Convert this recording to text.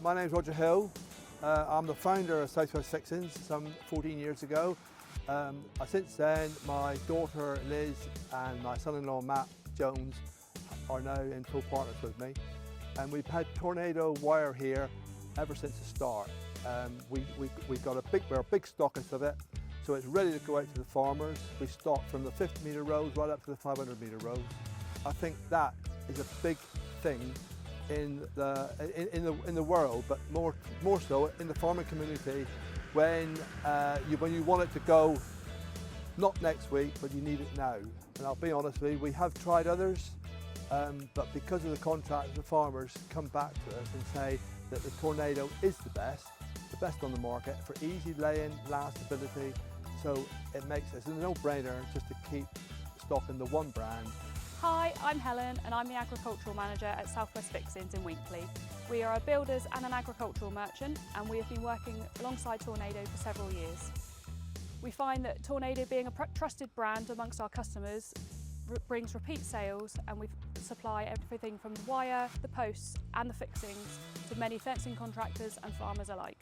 My name's Roger Hill. I'm the founder of South West Fixings some 14 years ago. Since then, my daughter Liz and my son-in-law Matt Jones are now in full partners with me. And we've had tornado wire here ever since the start. We've got we're a big stockist of it, so it's ready to go out to the farmers. We stock from the 50-metre rows right up to the 500-metre rows. I think that is a big thing in the world, but more so in the farming community when you want it to go not next week, but you need it now. And I'll be honest with you, we have tried others, but because of the contractors, the farmers come back to us and say that the Tornado is the best on the market for easy laying, lastability. So it's a no-brainer just to keep stocking the one brand. Hi, I'm Helen and I'm the Agricultural Manager at South West Fixings in Winkley. We are a builders and an agricultural merchant, and we have been working alongside Tornado for several years. We find that Tornado, being a trusted brand amongst our customers, brings repeat sales, and we supply everything from the wire, the posts and the fixings to many fencing contractors and farmers alike.